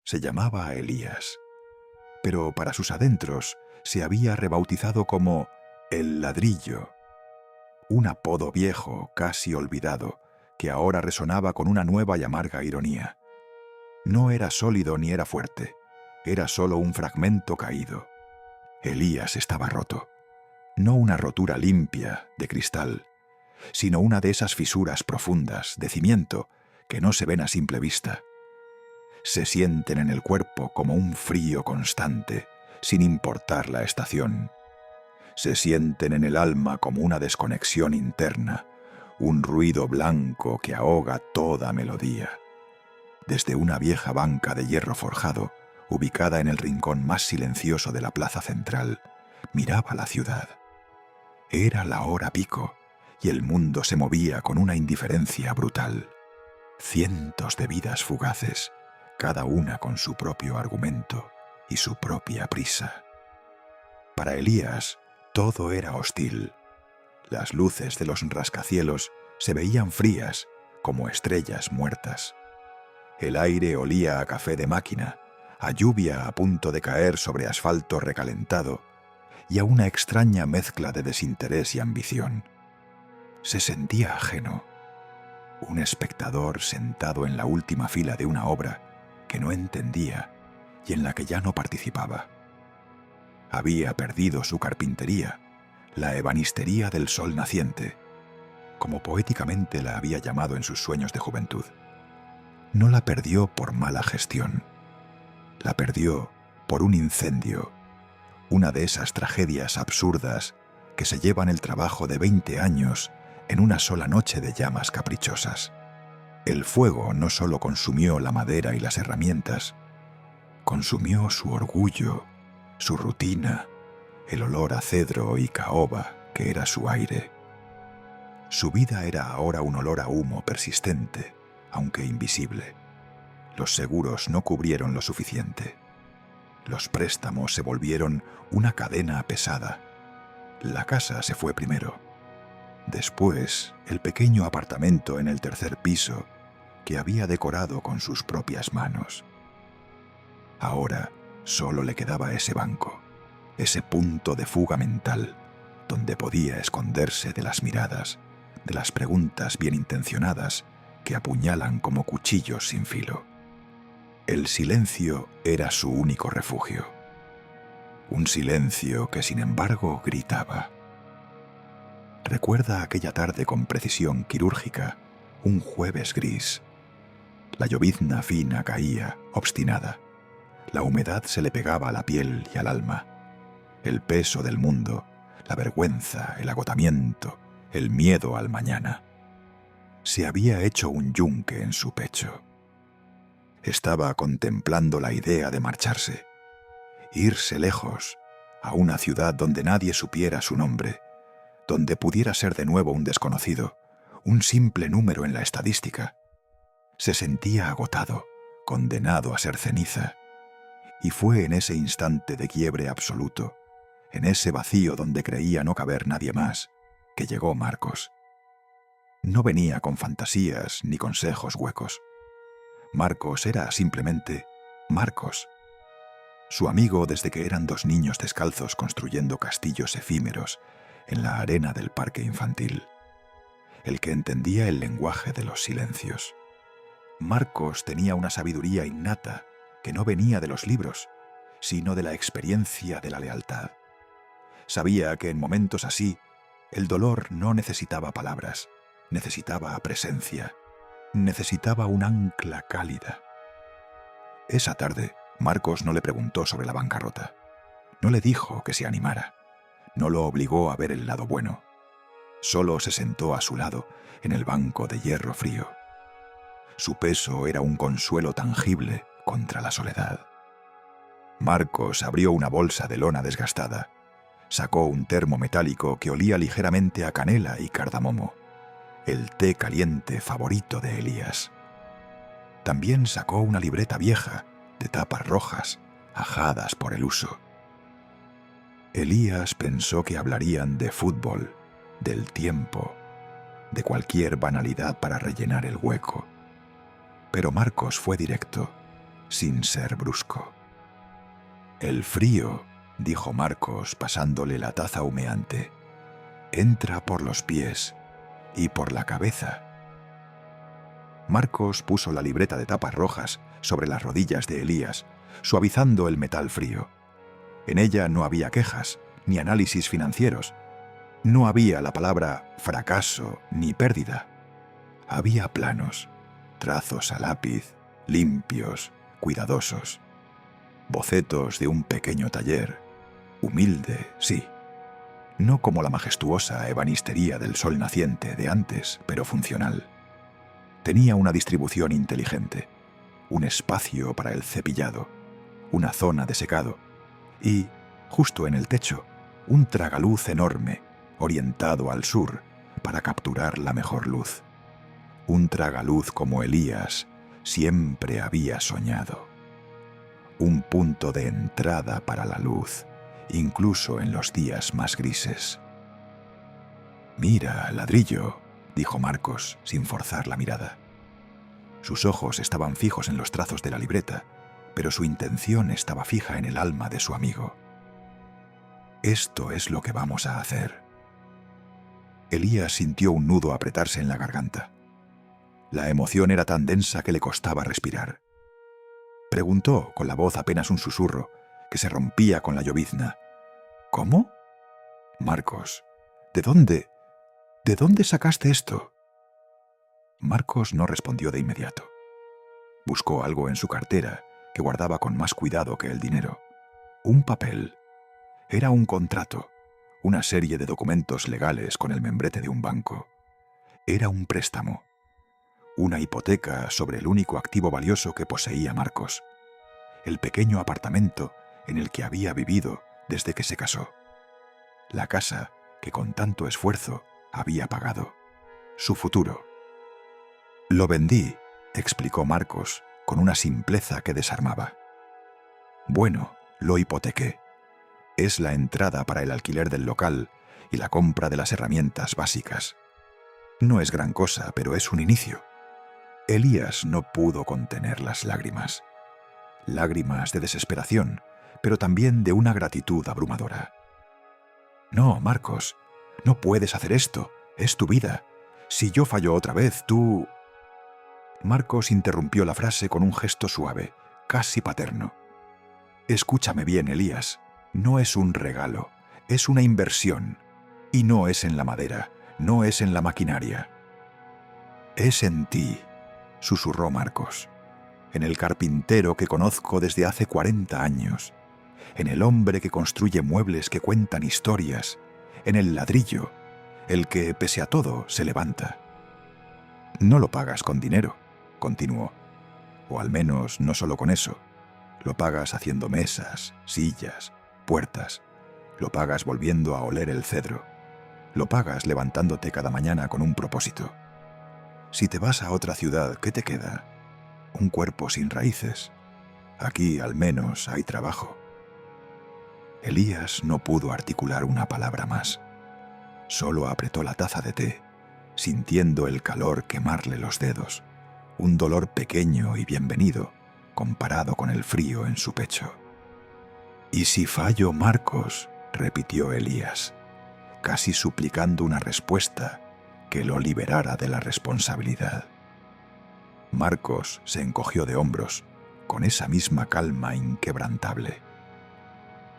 Se llamaba Elías, pero para sus adentros se había rebautizado como El Ladrillo, un apodo viejo, casi olvidado, que ahora resonaba con una nueva y amarga ironía. No era sólido ni era fuerte, era solo un fragmento caído. Elías estaba roto, no una rotura limpia, de cristal, sino una de esas fisuras profundas, de cimiento, que no se ven a simple vista. Se sienten en el cuerpo como un frío constante, sin importar la estación. Se sienten en el alma como una desconexión interna, un ruido blanco que ahoga toda melodía. Desde una vieja banca de hierro forjado, ubicada en el rincón más silencioso de la plaza central, miraba la ciudad. Era la hora pico, y el mundo se movía con una indiferencia brutal. Cientos de vidas fugaces, cada una con su propio argumento y su propia prisa. Para Elías, todo era hostil. Las luces de los rascacielos se veían frías, como estrellas muertas. El aire olía a café de máquina, a lluvia a punto de caer sobre asfalto recalentado y a una extraña mezcla de desinterés y ambición. Se sentía ajeno, un espectador sentado en la última fila de una obra que no entendía y en la que ya no participaba. Había perdido su carpintería, la ebanistería del sol naciente, como poéticamente la había llamado en sus sueños de juventud. No la perdió por mala gestión, la perdió por un incendio, una de esas tragedias absurdas que se llevan el trabajo de 20 años en una sola noche de llamas caprichosas. El fuego no solo consumió la madera y las herramientas, consumió su orgullo, su rutina, el olor a cedro y caoba que era su aire. Su vida era ahora un olor a humo persistente, aunque invisible. Los seguros no cubrieron lo suficiente. Los préstamos se volvieron una cadena pesada. La casa se fue primero. Después, el pequeño apartamento en el tercer piso que había decorado con sus propias manos. Ahora solo le quedaba ese banco, ese punto de fuga mental, donde podía esconderse de las miradas, de las preguntas bien intencionadas que apuñalan como cuchillos sin filo. El silencio era su único refugio. Un silencio que, sin embargo, gritaba. Recuerda aquella tarde con precisión quirúrgica, un jueves gris. La llovizna fina caía, obstinada. La humedad se le pegaba a la piel y al alma. El peso del mundo, la vergüenza, el agotamiento, el miedo al mañana. Se había hecho un yunque en su pecho. Estaba contemplando la idea de marcharse, irse lejos, a una ciudad donde nadie supiera su nombre, donde pudiera ser de nuevo un desconocido, un simple número en la estadística. Se sentía agotado, condenado a ser ceniza, y fue en ese instante de quiebre absoluto, en ese vacío donde creía no caber nadie más, que llegó Marcos. No venía con fantasías ni consejos huecos. Marcos era simplemente Marcos, su amigo desde que eran dos niños descalzos construyendo castillos efímeros en la arena del parque infantil, el que entendía el lenguaje de los silencios. Marcos tenía una sabiduría innata que no venía de los libros, sino de la experiencia de la lealtad. Sabía que en momentos así, el dolor no necesitaba palabras, necesitaba presencia, necesitaba un ancla cálida. Esa tarde, Marcos no le preguntó sobre la bancarrota. No le dijo que se animara. No lo obligó a ver el lado bueno. Solo se sentó a su lado, en el banco de hierro frío. Su peso era un consuelo tangible contra la soledad. Marcos abrió una bolsa de lona desgastada. Sacó un termo metálico que olía ligeramente a canela y cardamomo, el té caliente favorito de Elías. También sacó una libreta vieja, de tapas rojas, ajadas por el uso. Elías pensó que hablarían de fútbol, del tiempo, de cualquier banalidad para rellenar el hueco. Pero Marcos fue directo. sin ser brusco. «El frío», dijo Marcos pasándole la taza humeante, «entra por los pies y por la cabeza». Marcos puso la libreta de tapas rojas sobre las rodillas de Elías, suavizando el metal frío. En ella no había quejas ni análisis financieros. No había la palabra fracaso ni pérdida. Había planos, trazos a lápiz, limpios, cuidadosos. Bocetos de un pequeño taller, humilde, sí. No como la majestuosa ebanistería del sol naciente de antes, pero funcional. Tenía una distribución inteligente, un espacio para el cepillado, una zona de secado y, justo en el techo, un tragaluz enorme, orientado al sur, para capturar la mejor luz. Un tragaluz como Elías siempre había soñado. Un punto de entrada para la luz, incluso en los días más grises. «Mira, ladrillo», dijo Marcos, sin forzar la mirada. Sus ojos estaban fijos en los trazos de la libreta, pero su intención estaba fija en el alma de su amigo. «Esto es lo que vamos a hacer». Elías sintió un nudo apretarse en la garganta. La emoción era tan densa que le costaba respirar. Preguntó, con la voz apenas un susurro, que se rompía con la llovizna. «¿Cómo?» «Marcos, ¿de dónde sacaste esto?» Marcos no respondió de inmediato. Buscó algo en su cartera que guardaba con más cuidado que el dinero. Un papel. Era un contrato, una serie de documentos legales con el membrete de un banco. Era un préstamo, una hipoteca sobre el único activo valioso que poseía Marcos, el pequeño apartamento en el que había vivido desde que se casó, la casa que con tanto esfuerzo había pagado, su futuro. «Lo vendí», explicó Marcos con una simpleza que desarmaba. «Bueno, lo hipotequé. Es la entrada para el alquiler del local y la compra de las herramientas básicas. No es gran cosa, pero es un inicio». Elías no pudo contener las lágrimas. Lágrimas de desesperación, pero también de una gratitud abrumadora. «No, Marcos, no puedes hacer esto. Es tu vida. Si yo fallo otra vez, tú...» Marcos interrumpió la frase con un gesto suave, casi paterno. «Escúchame bien, Elías. No es un regalo, es una inversión. Y no es en la madera, no es en la maquinaria. Es en ti», susurró Marcos, «en el carpintero que conozco desde hace 40 años, en el hombre que construye muebles que cuentan historias, en el ladrillo, el que, pese a todo, se levanta. No lo pagas con dinero», continuó, «o al menos no solo con eso. Lo pagas haciendo mesas, sillas, puertas. Lo pagas volviendo a oler el cedro. Lo pagas levantándote cada mañana con un propósito. Si te vas a otra ciudad, ¿qué te queda? Un cuerpo sin raíces. Aquí, al menos, hay trabajo». Elías no pudo articular una palabra más. Solo apretó la taza de té, sintiendo el calor quemarle los dedos, un dolor pequeño y bienvenido comparado con el frío en su pecho. «¿Y si fallo, Marcos?», repitió Elías, casi suplicando una respuesta que lo liberara de la responsabilidad. Marcos se encogió de hombros, con esa misma calma inquebrantable.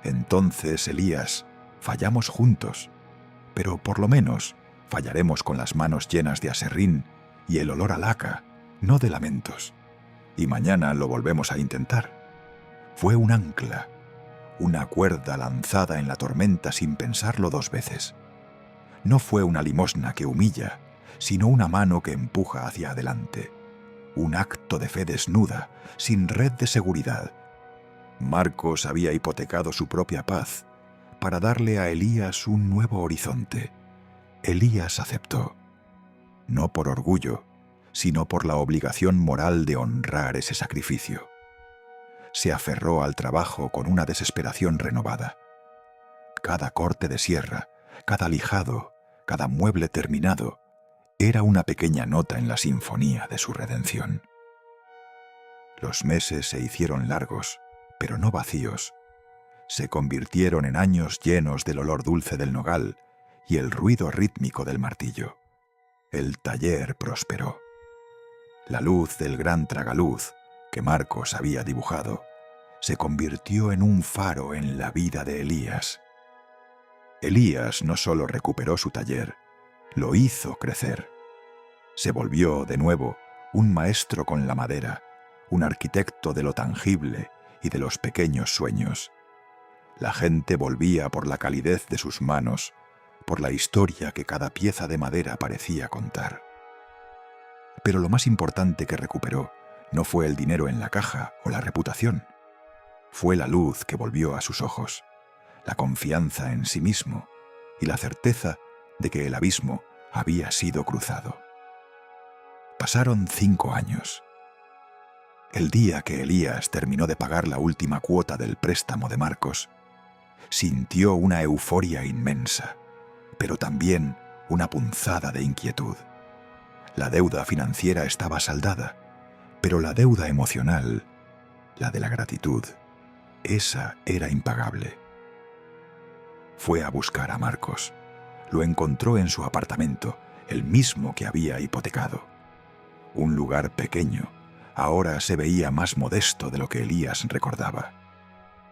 «Entonces, Elías, fallamos juntos, pero por lo menos fallaremos con las manos llenas de aserrín y el olor a laca, no de lamentos. Y mañana lo volvemos a intentar». Fue un ancla, una cuerda lanzada en la tormenta sin pensarlo 2 veces. No fue una limosna que humilla, sino una mano que empuja hacia adelante. Un acto de fe desnuda, sin red de seguridad. Marcos había hipotecado su propia paz para darle a Elías un nuevo horizonte. Elías aceptó, no por orgullo, sino por la obligación moral de honrar ese sacrificio. Se aferró al trabajo con una desesperación renovada. Cada corte de sierra, cada lijado, cada mueble terminado, era una pequeña nota en la sinfonía de su redención. Los meses se hicieron largos, pero no vacíos. Se convirtieron en años llenos del olor dulce del nogal y el ruido rítmico del martillo. El taller prosperó. La luz del gran tragaluz que Marcos había dibujado se convirtió en un faro en la vida de Elías. Elías no solo recuperó su taller, lo hizo crecer. Se volvió, de nuevo, un maestro con la madera, un arquitecto de lo tangible y de los pequeños sueños. La gente volvía por la calidez de sus manos, por la historia que cada pieza de madera parecía contar. Pero lo más importante que recuperó no fue el dinero en la caja o la reputación. Fue la luz que volvió a sus ojos, la confianza en sí mismo y la certeza de que el abismo había sido cruzado. Pasaron 5 años. El día que Elías terminó de pagar la última cuota del préstamo de Marcos, sintió una euforia inmensa, pero también una punzada de inquietud. La deuda financiera estaba saldada, pero la deuda emocional, la de la gratitud, esa era impagable. Fue a buscar a Marcos. Lo encontró en su apartamento, el mismo que había hipotecado. Un lugar pequeño, ahora se veía más modesto de lo que Elías recordaba.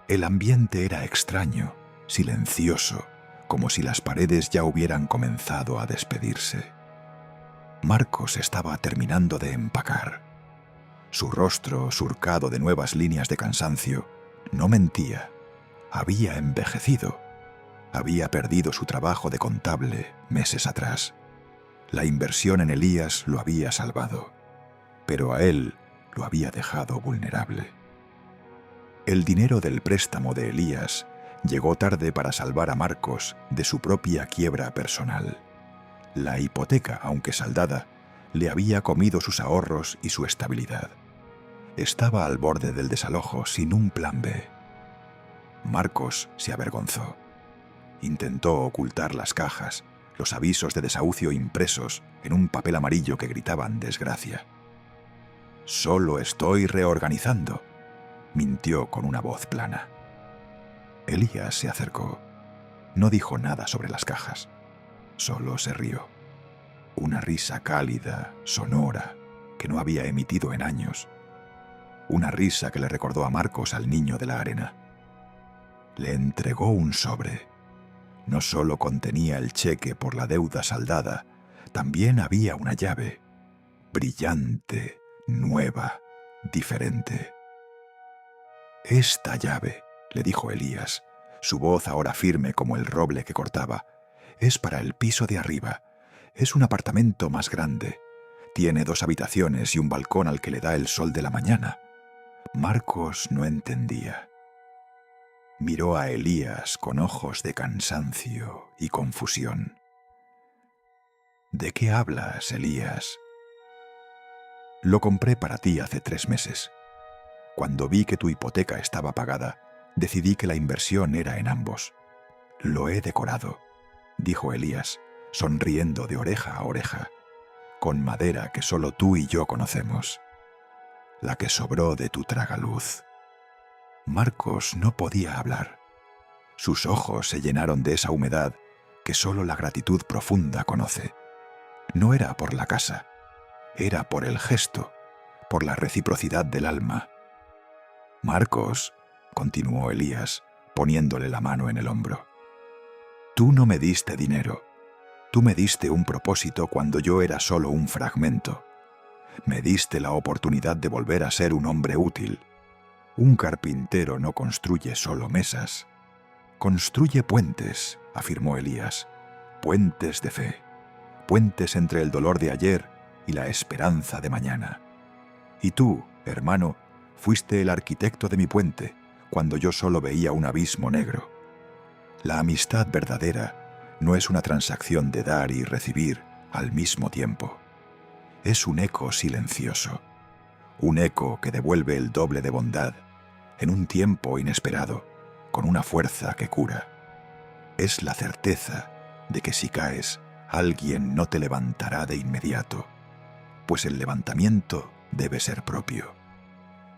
El ambiente era extraño, silencioso, como si las paredes ya hubieran comenzado a despedirse. Marcos estaba terminando de empacar. Su rostro, surcado de nuevas líneas de cansancio, no mentía. Había envejecido. Había perdido su trabajo de contable meses atrás. La inversión en Elías lo había salvado, pero a él lo había dejado vulnerable. El dinero del préstamo de Elías llegó tarde para salvar a Marcos de su propia quiebra personal. La hipoteca, aunque saldada, le había comido sus ahorros y su estabilidad. Estaba al borde del desalojo sin un plan B. Marcos se avergonzó. Intentó ocultar las cajas, los avisos de desahucio impresos en un papel amarillo que gritaban desgracia. «Solo estoy reorganizando», mintió con una voz plana. Elías se acercó. No dijo nada sobre las cajas. Solo se rió. Una risa cálida, sonora, que no había emitido en años. Una risa que le recordó a Marcos al niño de la arena. Le entregó un sobre. No solo contenía el cheque por la deuda saldada, también había una llave. Brillante, nueva, diferente. «Esta llave», le dijo Elías, su voz ahora firme como el roble que cortaba, «es para el piso de arriba. Es un apartamento más grande. Tiene 2 habitaciones y un balcón al que le da el sol de la mañana». Marcos no entendía. Miró a Elías con ojos de cansancio y confusión. «¿De qué hablas, Elías?» «Lo compré para ti hace 3 meses. Cuando vi que tu hipoteca estaba pagada, decidí que la inversión era en ambos. Lo he decorado», dijo Elías, sonriendo de oreja a oreja, «con madera que solo tú y yo conocemos, la que sobró de tu tragaluz». Marcos no podía hablar. Sus ojos se llenaron de esa humedad que solo la gratitud profunda conoce. No era por la casa, era por el gesto, por la reciprocidad del alma. «Marcos», continuó Elías, poniéndole la mano en el hombro, «tú no me diste dinero. Tú me diste un propósito cuando yo era solo un fragmento. Me diste la oportunidad de volver a ser un hombre útil. Un carpintero no construye solo mesas. Construye puentes», afirmó Elías, «puentes de fe, puentes entre el dolor de ayer y la esperanza de mañana. Y tú, hermano, fuiste el arquitecto de mi puente cuando yo solo veía un abismo negro. La amistad verdadera no es una transacción de dar y recibir al mismo tiempo. Es un eco silencioso, un eco que devuelve el doble de bondad en un tiempo inesperado, con una fuerza que cura. Es la certeza de que si caes, alguien no te levantará de inmediato, pues el levantamiento debe ser propio.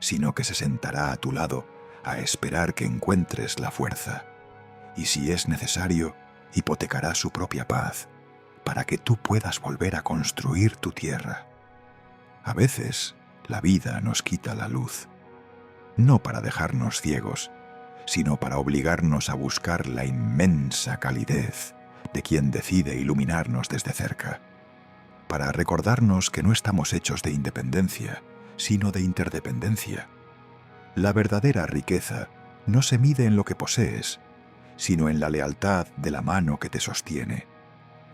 sino que se sentará a tu lado a esperar que encuentres la fuerza. Y si es necesario, hipotecará su propia paz para que tú puedas volver a construir tu tierra. A veces, la vida nos quita la luz, no para dejarnos ciegos, sino para obligarnos a buscar la inmensa calidez de quien decide iluminarnos desde cerca, para recordarnos que no estamos hechos de independencia, sino de interdependencia. La verdadera riqueza no se mide en lo que posees, sino en la lealtad de la mano que te sostiene,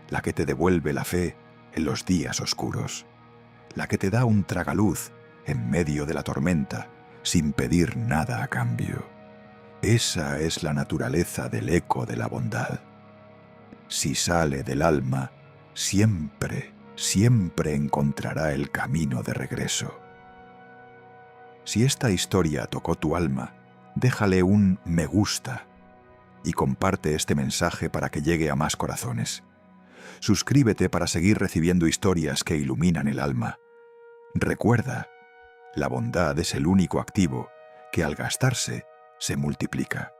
la que te devuelve la fe en los días oscuros, la que te da un tragaluz en medio de la tormenta sin pedir nada a cambio. Esa es la naturaleza del eco de la bondad. Si sale del alma, siempre, siempre encontrará el camino de regreso. Si esta historia tocó tu alma, déjale un me gusta y comparte este mensaje para que llegue a más corazones. Suscríbete para seguir recibiendo historias que iluminan el alma. Recuerda, la bondad es el único activo que al gastarse se multiplica.